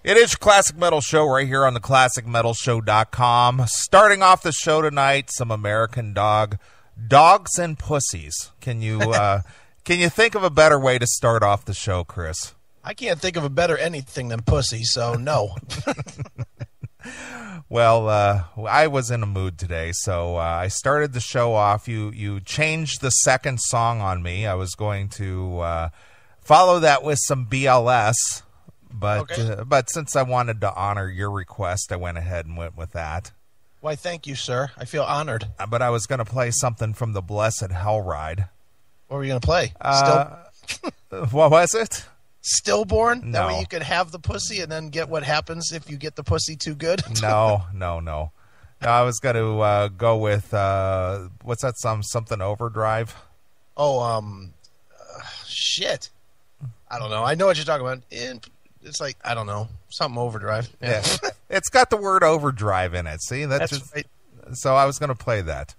It is your Classic Metal Show right here on the ClassicMetalShow.com. Starting off the show tonight, some American dogs and pussies. Can you think of a better way to start off the show, Chris? I can't think of a better anything than pussy, so no. Well, I was in a mood today, so I started the show off. You changed the second song on me. I was going to follow that with some BLS. But since I wanted to honor your request, I went ahead and went with that. Why, thank you, sir. I feel honored. But I was going to play something from the Blessed Hell Ride. What were you going to play? What was it? Stillborn? No. That way you could have the pussy and then get what happens if you get the pussy too good? No. I was going to go with, what's that song? Something Overdrive? Shit. I don't know. I know what you're talking about. It's like, I don't know, something overdrive. Yeah. It's got the word overdrive in it. See, that's right. So I was going to play that.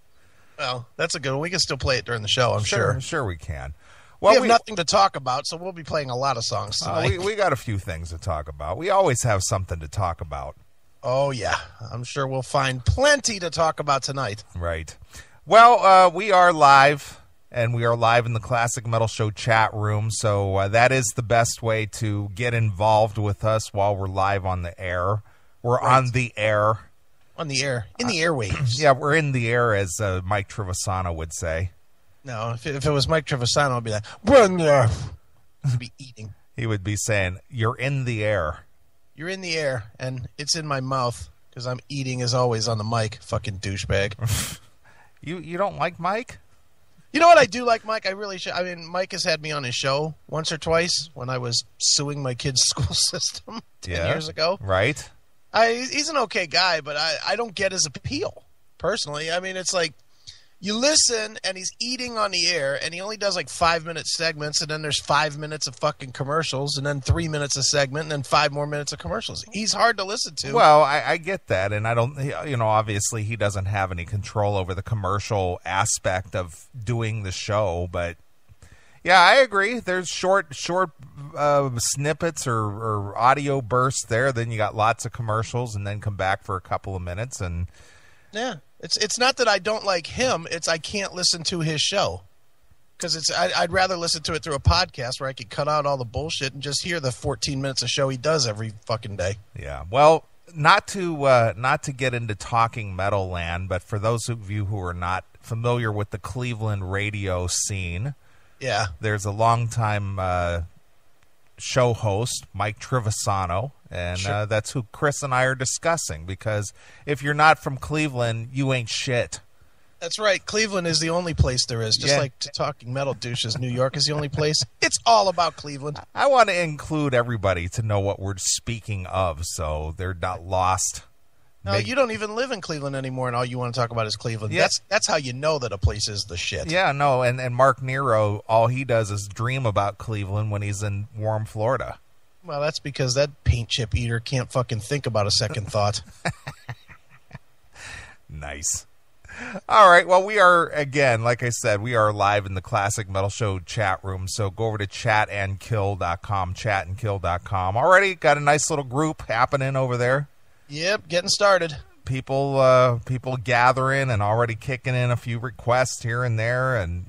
Well, that's a good one. We can still play it during the show, I'm sure. Sure we can. Well, we have nothing to talk about, so we'll be playing a lot of songs tonight. We got a few things to talk about. We always have something to talk about. Oh, yeah. I'm sure we'll find plenty to talk about tonight. Right. Well, we are live. And we are live in the Classic Metal Show chat room, so that is the best way to get involved with us while we're live on the air. We're on the air. On the air. In the airwaves. Yeah, we're in the air, as Mike Trevisano would say. No, if it was Mike Trevisano, I'd be like, run there. He'd be eating. He would be saying, you're in the air. You're in the air, and it's in my mouth, because I'm eating, as always, on the mic, fucking douchebag. You don't like Mike? You know what I do like, Mike? I really should. I mean, Mike has had me on his show once or twice when I was suing my kid's school system 10 years ago. Right. He's an okay guy, but I don't get his appeal, personally. I mean, it's like you listen, and he's eating on the air, and he only does like 5-minute segments, and then there's 5 minutes of fucking commercials, and then 3 minutes of segment, and then 5 more minutes of commercials. He's hard to listen to. Well, I get that, and I don't, obviously he doesn't have any control over the commercial aspect of doing the show, but yeah, I agree. There's short snippets or audio bursts there, then you got lots of commercials, and then come back for a couple of minutes, and yeah. It's not that I don't like him. It's I can't listen to his show because I'd rather listen to it through a podcast where I could cut out all the bullshit and just hear the 14 minutes of show he does every fucking day. Yeah. Well, not to get into talking metal land, but for those of you who are not familiar with the Cleveland radio scene, yeah, there's a longtime show host, Mike Trevisano, and sure. That's who Chris and I are discussing, because if you're not from Cleveland, you ain't shit. That's right. Cleveland is the only place there is. Just like Talking Metal douches, New York is the only place. It's all about Cleveland. I want to include everybody to know what we're speaking of, so they're not lost. No, you don't even live in Cleveland anymore, and all you want to talk about is Cleveland. Yeah. That's how you know that a place is the shit. Yeah, no, and Mark Nero, all he does is dream about Cleveland when he's in warm Florida. Well, that's because that paint chip eater can't fucking think about a second thought. Nice. All right, well, we are, again, like I said, we are live in the Classic Metal Show chat room, so go over to chatandkill.com, chatandkill.com. Already got a nice little group happening over there. Yep, getting started. People gathering and already kicking in a few requests here and there, and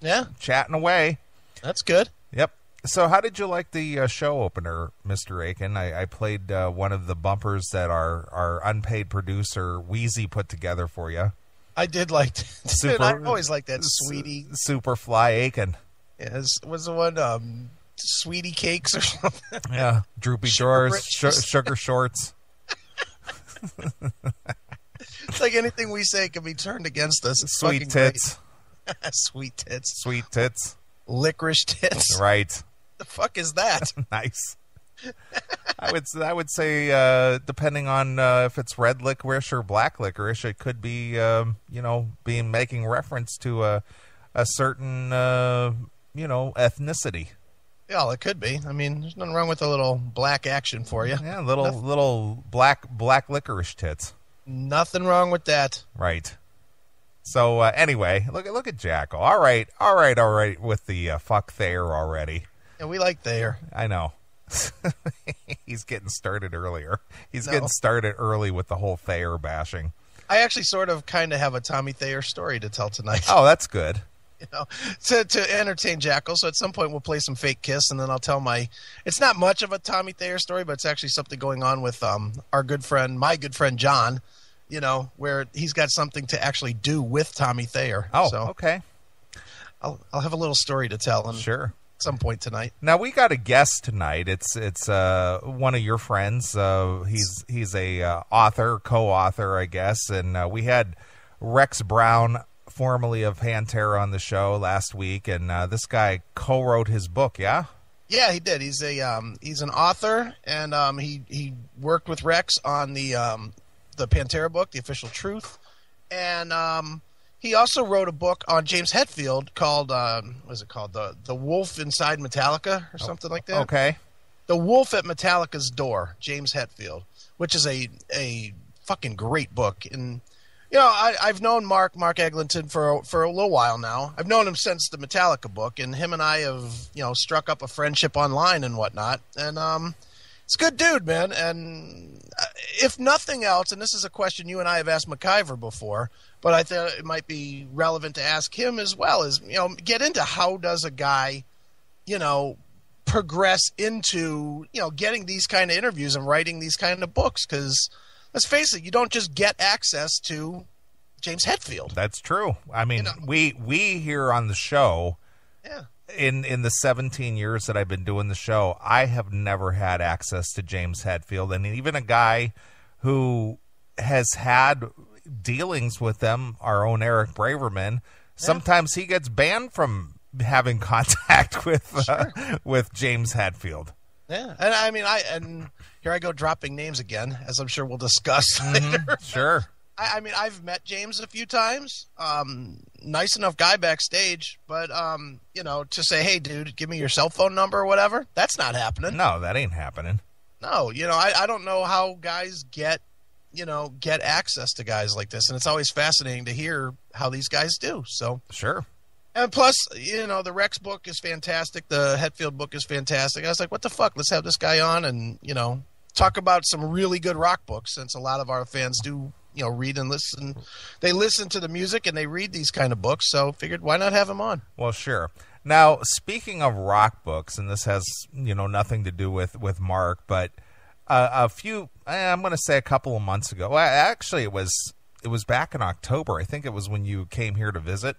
yeah, chatting away. That's good. Yep. So, how did you like the show opener, Mr. Aiken? I played one of the bumpers that our unpaid producer Weezy put together for you. I did like that. I always like that, sweetie. Superfly Aiken. Yeah, was the one Sweetie Cakes or something? Yeah, droopy drawers, sugar shorts. It's like anything we say can be turned against us. It's sweet tits. Sweet tits. Sweet tits. Licorice tits. Right. The fuck is that? Nice. I would say depending on if it's red licorice or black licorice, it could be being making reference to a certain ethnicity. Yeah, it could be. I mean, there's nothing wrong with a little black action for you. Yeah, little black licorice tits. Nothing wrong with that. Right. So anyway, look at Jackal. All right with the fuck there already. Yeah, we like there. I know. He's getting started earlier. He's No. getting started early with the whole Thayer bashing. I actually sort of kind of have a Tommy Thayer story to tell tonight. Oh, that's good. You know, to entertain Jackal. So at some point we'll play some Fake Kiss, and then I'll tell it's not much of a Tommy Thayer story, but it's actually something going on with my good friend John, you know, where he's got something to actually do with Tommy Thayer. Oh, so okay. I'll have a little story to tell Sure. at some point tonight. Now we got a guest tonight. It's one of your friends. He's a author, co-author, I guess, and we had Rex Brown, formerly of Pantera, on the show last week, and this guy co-wrote his book. Yeah. Yeah, he did. He's an author, and he worked with Rex on the Pantera book, The Official Truth, and he also wrote a book on James Hetfield called what is it called? The Wolf Inside Metallica or something like that. Okay. The Wolf at Metallica's Door, James Hetfield, which is a fucking great book. And you know, I've known Mark Eglinton for a little while now. I've known him since the Metallica book, and him and I have, you know, struck up a friendship online and whatnot. And it's a good dude, man. And if nothing else, and this is a question you and I have asked McIver before, but I thought it might be relevant to ask him as well, is, you know, get into how does a guy, you know, progress into, you know, getting these kind of interviews and writing these kind of books, because let's face it, you don't just get access to James Hetfield. That's true. I mean, You know. we here on the show, Yeah. in the 17 years that I've been doing the show, I have never had access to James Hetfield, and even a guy who has had dealings with them, our own Eric Braverman, sometimes he gets banned from having contact with James Hetfield. Yeah, and I mean, and here I go dropping names again, as I'm sure we'll discuss later. Sure. I mean, I've met James a few times. Nice enough guy backstage, but you know, to say, hey, dude, give me your cell phone number or whatever, that's not happening. No, that ain't happening. No, you know, I don't know how guys get access to guys like this, and it's always fascinating to hear how these guys do. So Sure. And plus, you know, the Rex book is fantastic. The Hetfield book is fantastic. I was like, what the fuck? Let's have this guy on and, you know, talk about some really good rock books, since a lot of our fans do, you know, read and listen. They listen to the music and they read these kind of books. So figured, why not have him on? Well, sure. Now, speaking of rock books, and this has, you know, nothing to do with Mark, but a few, I'm going to say a couple of months ago. Well, actually, it was back in October. I think it was when you came here to visit.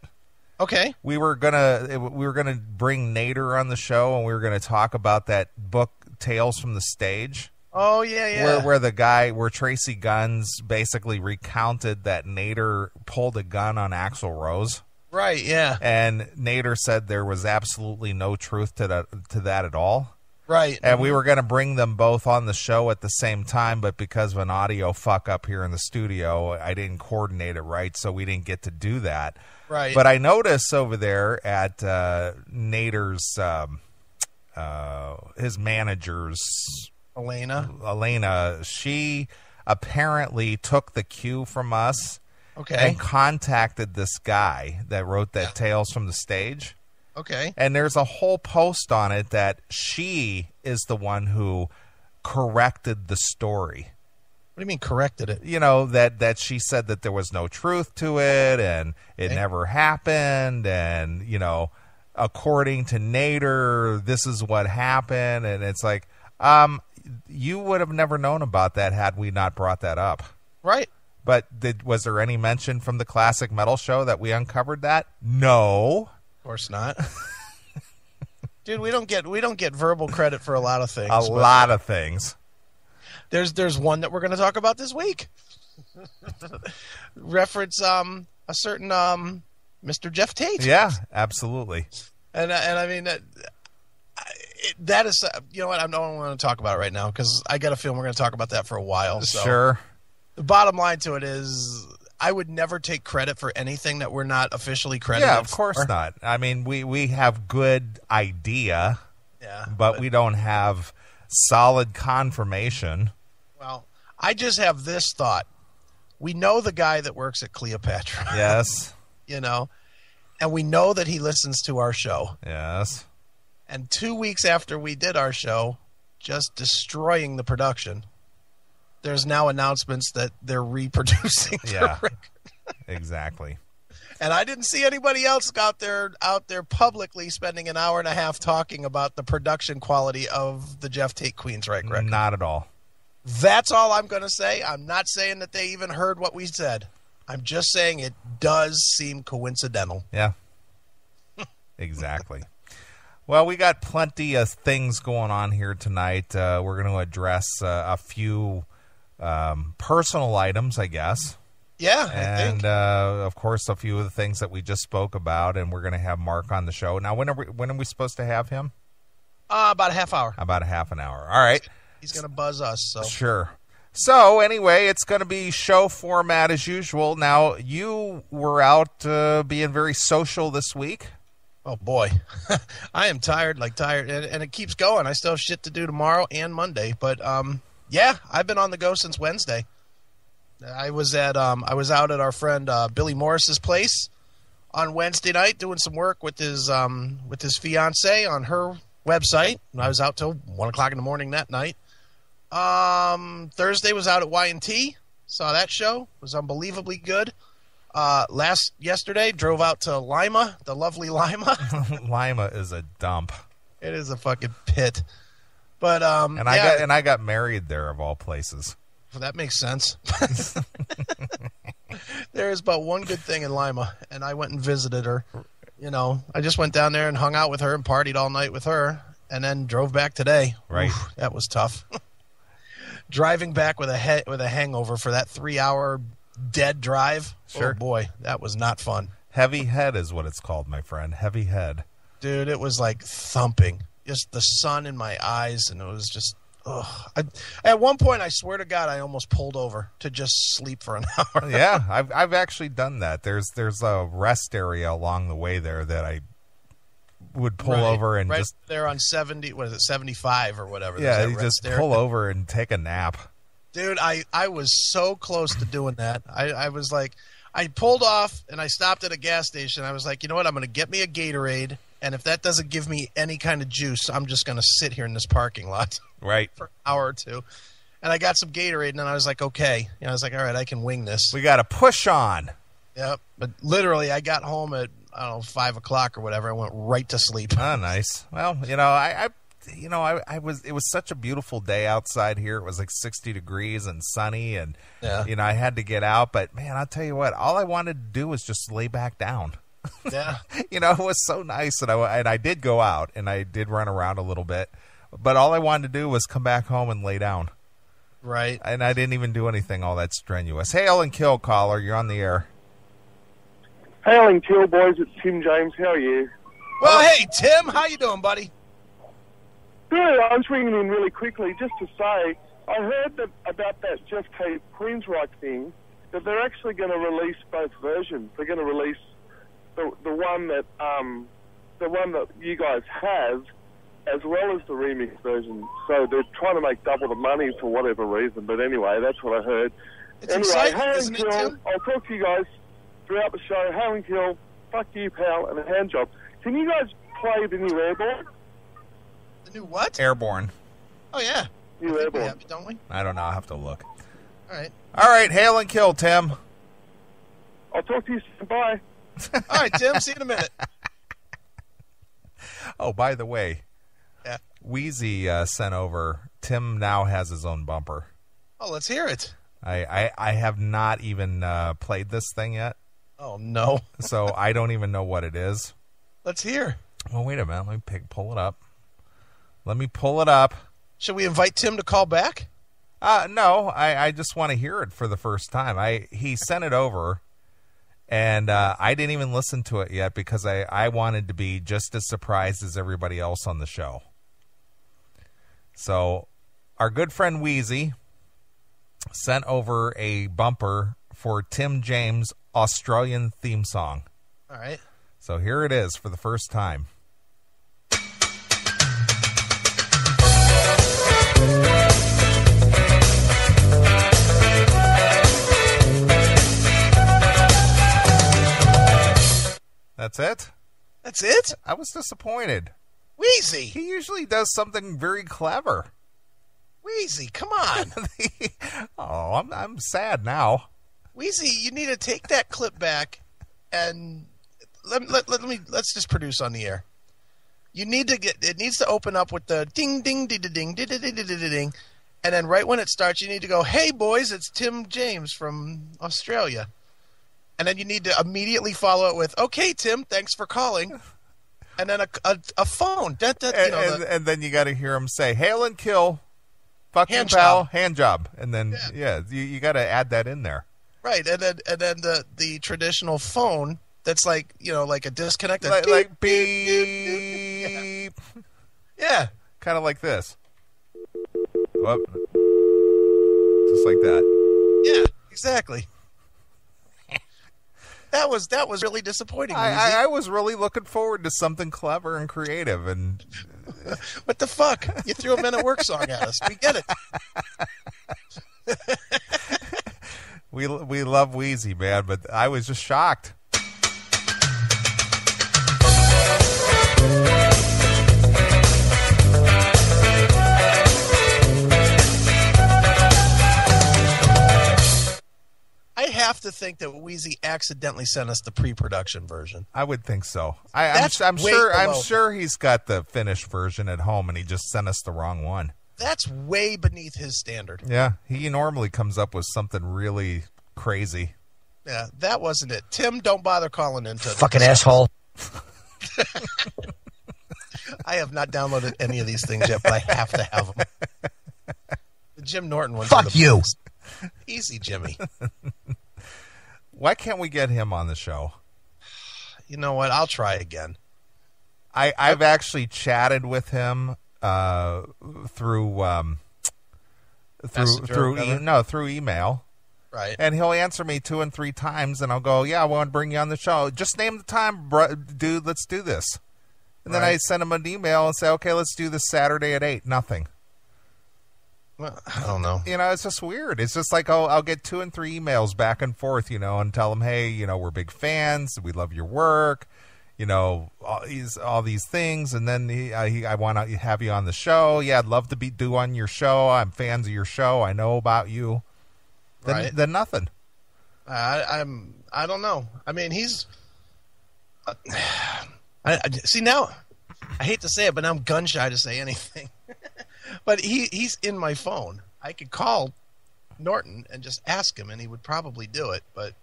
Okay. We were gonna bring Nader on the show, and we were gonna talk about that book, Tales from the Stage. Oh yeah. Where Tracy Guns basically recounted that Nader pulled a gun on Axl Rose. Right. Yeah. And Nader said there was absolutely no truth to that at all. Right. And we were going to bring them both on the show at the same time, but because of an audio fuck up here in the studio, I didn't coordinate it right, so we didn't get to do that. Right. But I noticed over there at Nader's, his manager's, Elena, she apparently took the cue from us and contacted this guy that wrote that Tales from the Stage. Okay. And there's a whole post on it that she is the one who corrected the story. What do you mean corrected it? You know, that she said that there was no truth to it and it never happened. And, you know, according to Nader, this is what happened. And it's like, you would have never known about that had we not brought that up. Right. But was there any mention from the Classic Metal Show that we uncovered that? No. Of course not. Dude, we don't get verbal credit for a lot of things. A lot of things. There's one that we're going to talk about this week. Reference a certain Mr. Jeff Tate. Yeah, absolutely. And I mean that is, you know what, I don't want to talk about it right now because I got a feeling we're going to talk about that for a while. So sure. The bottom line to it is, I would never take credit for anything that we're not officially credited for. Yeah, of course not. I mean, we have good idea, but we don't have solid confirmation. Well, I just have this thought. We know the guy that works at Cleopatra. Yes. You know, and we know that he listens to our show. Yes. And 2 weeks after we did our show, just destroying the production, there's now announcements that they're reproducing the record. Exactly. And I didn't see anybody else out there publicly spending an hour and a half talking about the production quality of the Jeff Tate Queensryche record. Not at all. That's all I'm going to say. I'm not saying that they even heard what we said. I'm just saying it does seem coincidental. Yeah. Exactly. Well, we got plenty of things going on here tonight. We're going to address a few personal items, I guess. Yeah, and, I think. of course, a few of the things that we just spoke about, and we're going to have Mark on the show. Now, when are we supposed to have him? About a half hour. About a half an hour. All right. He's going to buzz us. So. Sure. So, anyway, it's going to be show format as usual. Now, you were out being very social this week. Oh, boy. I am tired, and it keeps going. I still have shit to do tomorrow and Monday. But, yeah, I've been on the go since Wednesday. I was out at our friend Billy Morris's place on Wednesday night doing some work with his fiance on her website. And I was out till 1 o'clock in the morning that night. Thursday was out at Y&T. Saw that show. It was unbelievably good. Yesterday drove out to Lima, the lovely Lima. Lima is a dump. It is a fucking pit. But I got married there of all places. Well, that makes sense. There is but one good thing in Lima, and I went and visited her. You know, I just went down there and hung out with her and partied all night with her, and then drove back today. Right. Oof, that was tough. Driving back with a hangover for that 3-hour dead drive. Sure. Oh boy, that was not fun. Heavy head is what it's called, my friend. Heavy head. Dude, it was like thumping. Just the sun in my eyes, and it was just... at one point, I swear to God, I almost pulled over to just sleep for an hour. Yeah, I've actually done that. There's a rest area along the way there that I would pull over and just there on 70. What is it, 75 or whatever? Yeah, you just pull over and take a nap. Dude, I was so close to doing that. I was like, I pulled off and I stopped at a gas station. I was like, you know what? I'm going to get me a Gatorade. And if that doesn't give me any kind of juice, I'm just going to sit here in this parking lot right for an hour or two. And I got some Gatorade, and then I was like, okay. I was like, all right, I can wing this. We got to push on. Yep. But literally, I got home at, 5 o'clock or whatever. I went right to sleep. Oh, nice. Well, it was such a beautiful day outside here. It was like 60 degrees and sunny, and, I had to get out. But, man, I'll tell you what, all I wanted to do was just lay back down. Yeah. It was so nice, and I did go out, and I did run around a little bit, but all I wanted to do was come back home and lay down. Right. And I didn't even do anything all that strenuous. Hail and kill, caller. You're on the air. Hail and kill, boys. It's Tim James. How are you? Well, hey, Tim. How you doing, buddy? Good. I was ringing in really quickly just to say I heard about that Jeff Tate Queensryche thing, that they're actually going to release both versions. They're going to release the one that you guys have, as well as the remix version. So they're trying to make double the money for whatever reason. But anyway, that's what I heard. It's anyway, exciting, hail and isn't kill. it, Tim? I'll talk to you guys throughout the show. Hail and kill. Fuck you, pal, and a hand job. Can you guys play the new Airborne? The new what? Airborne. Oh, yeah. New Airborne. We have it, don't we? I don't know. I'll have to look. All right. All right. Hail and kill, Tim. I'll talk to you soon. Bye. All right, Tim. See you in a minute. Oh, by the way, yeah. Weezy sent over. Tim now has his own bumper. Oh, let's hear it. I have not even played this thing yet. Oh, no. So I don't even know what it is. Let's hear. Well, wait a minute. Let me pull it up. Let me pull it up. Should we invite Tim to call back? No, I just want to hear it for the first time. He sent it over, and I didn't even listen to it yet because I wanted to be just as surprised as everybody else on the show. So our good friend Weezy sent over a bumper for Tim James' Australian theme song. All right. So here it is for the first time. That's it? That's it? I was disappointed. Weezy. He usually does something very clever. Weezy, come on. Oh, I'm sad now. Weezy, you need to take that clip back and let's just produce on the air. You need to it needs to open up with the ding ding ding ding ding ding ding ding ding, and then right when it starts, you need to go, "Hey boys, it's Tim James from Australia," and then you need to immediately follow it with, "Okay, Tim, thanks for calling," and then a phone. And then you got to hear him say, "Hail and kill, fuck you, Hand pal, job. hand job," and then you got to add that in there. Right, and then the traditional phone that's like like a disconnected Like beep. Yeah. Kind of like this. Whoop. Just like that. Yeah, exactly. That was really disappointing. I was really looking forward to something clever and creative, and what the fuck? You threw a Men at Work song at us. We get it. we love Weezy, man, but I was just shocked. I have to think that Weezy accidentally sent us the pre-production version. I would think so. I'm sure he's got the finished version at home, and he just sent us the wrong one. That's way beneath his standard. Yeah, he normally comes up with something really crazy. Yeah, that wasn't it. Tim, don't bother calling into fucking asshole. I have not downloaded any of these things yet, but I have to have them. The Jim Norton ones. Fuck you. Best. Easy, Jimmy. Why can't we get him on the show? You know what? I'll try again. I've actually chatted with him through email. Right. And he'll answer me 2 and 3 times, and I'll go, "Yeah, I want to bring you on the show. Just name the time, dude. Let's do this." And then I send him an email and say, "Okay, let's do this Saturday at 8. Nothing. Well, I don't know. It's just weird. It's just like I'll get 2 and 3 emails back and forth, and tell him, "Hey, we're big fans. We love your work. All these things." And then I want to have you on the show. Yeah, I'd love to do on your show. I'm fans of your show. I know about you. Then nothing. I don't know. I mean, he's. I see now. I hate to say it, but now I'm gun shy to say anything. But he's in my phone. I could call Norton and just ask him, and he would probably do it. But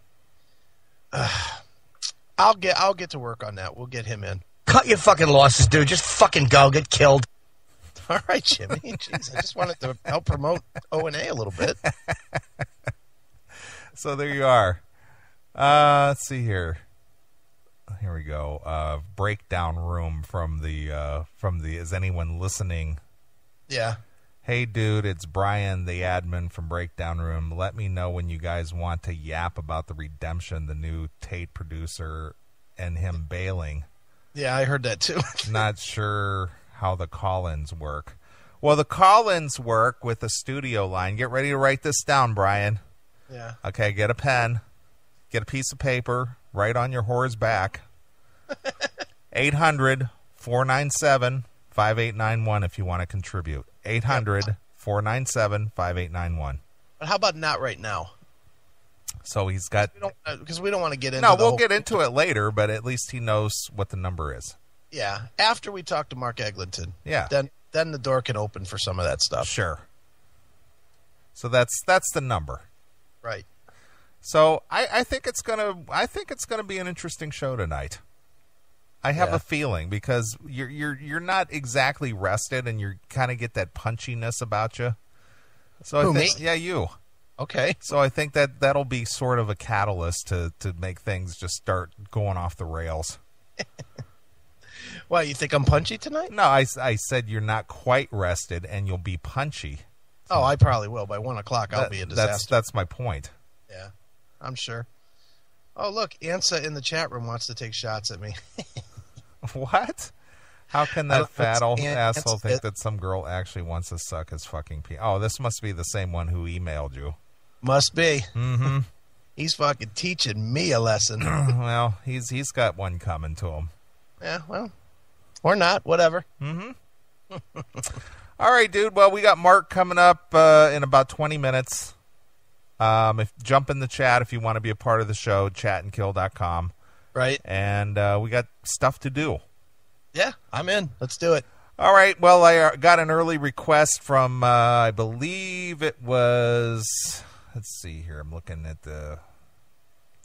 I'll get to work on that. We'll get him in. Cut your fucking losses, dude. Just fucking go. Get killed. All right, Jimmy. Jeez, I just wanted to help promote O&A a little bit. So there you are. Let's see here. Here we go. Breakdown room from the Is Anyone Listening? Yeah. Hey, dude, it's Brian, the admin from Breakdown Room. Let me know when you guys want to yap about the Redemption, the new Tate producer, and him bailing. Yeah, I heard that too. Not sure how the call-ins work. Well, the call-ins work with the studio line. Get ready to write this down, Brian. Yeah. Okay, get a pen. Get a piece of paper. Write on your whore's back. 800-497-5891 if you want to contribute. 800-497-5891. But how about not right now? So he's got... Because we don't want to get into No, we'll get into it later, but at least he knows what the number is. Yeah, after we talk to Mark Eglinton. Yeah. Then the door can open for some of that stuff. Sure. So that's the number. Right. So I think it's gonna be an interesting show tonight. I have a feeling because you're not exactly rested and you kind of get that punchiness about you. So Who, I think, me? yeah, you. Okay. So I think that'll be sort of a catalyst to make things just start going off the rails. Why, you think I'm punchy tonight? No, I said you're not quite rested and you'll be punchy. Oh, I probably will. By 1 o'clock, I'll be a disaster. That's my point. Yeah, I'm sure. Oh, look, Ansa in the chat room wants to take shots at me. What? How can that fat old asshole think it. that some girl actually wants to suck his fucking pee? Oh, this must be the same one who emailed you. Must be. Mm-hmm. He's fucking teaching me a lesson. Well, he's got one coming to him. Yeah, well, or not, whatever. Mm-hmm. All right, dude. Well, we got Mark coming up in about 20 minutes. Jump in the chat if you want to be a part of the show, chatandkill.com. Right. And we got stuff to do. Yeah, I'm in. Let's do it. All right. Well, I got an early request from, I believe it was, let's see here. I'm looking at the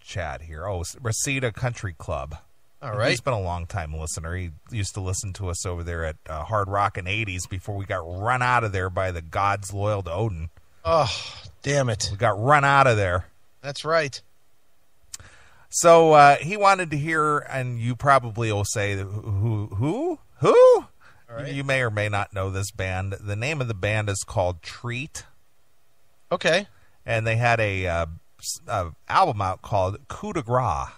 chat here. Oh, Reseda Country Club. All right. He's been a long-time listener. He used to listen to us over there at Hard Rock and 80s before we got run out of there by the gods loyal to Odin. Oh, damn it. We got run out of there. That's right. So he wanted to hear, and you probably will say, who? All right. You may or may not know this band. The name of the band is called Treat. Okay. And they had a album out called Coup de Grace.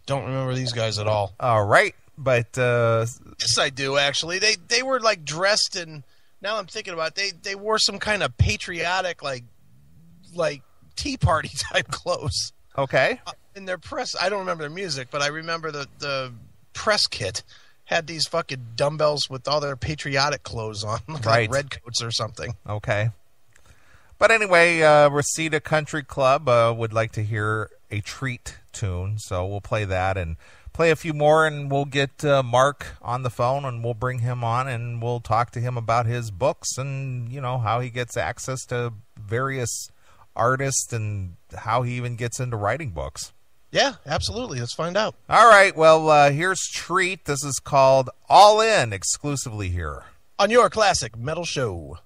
Don't remember these guys at all. All right. But Yes, I do, actually. They were, like, dressed in, now I'm thinking about it, they wore some kind of patriotic, like Tea Party type clothes. okay. In their press, I don't remember their music, but I remember the press kit had these fucking dumbbells with all their patriotic clothes on, like red coats or something. Okay. But anyway, Reseda Country Club would like to hear a Treat tune, so we'll play that and play a few more, and we'll get Mark on the phone, and we'll bring him on, and we'll talk to him about his books and, you know, how he gets access to various artists and how he even gets into writing books. Yeah, absolutely. Let's find out. All right, well, here's Treat. This is called All In, exclusively here On your classic metal show.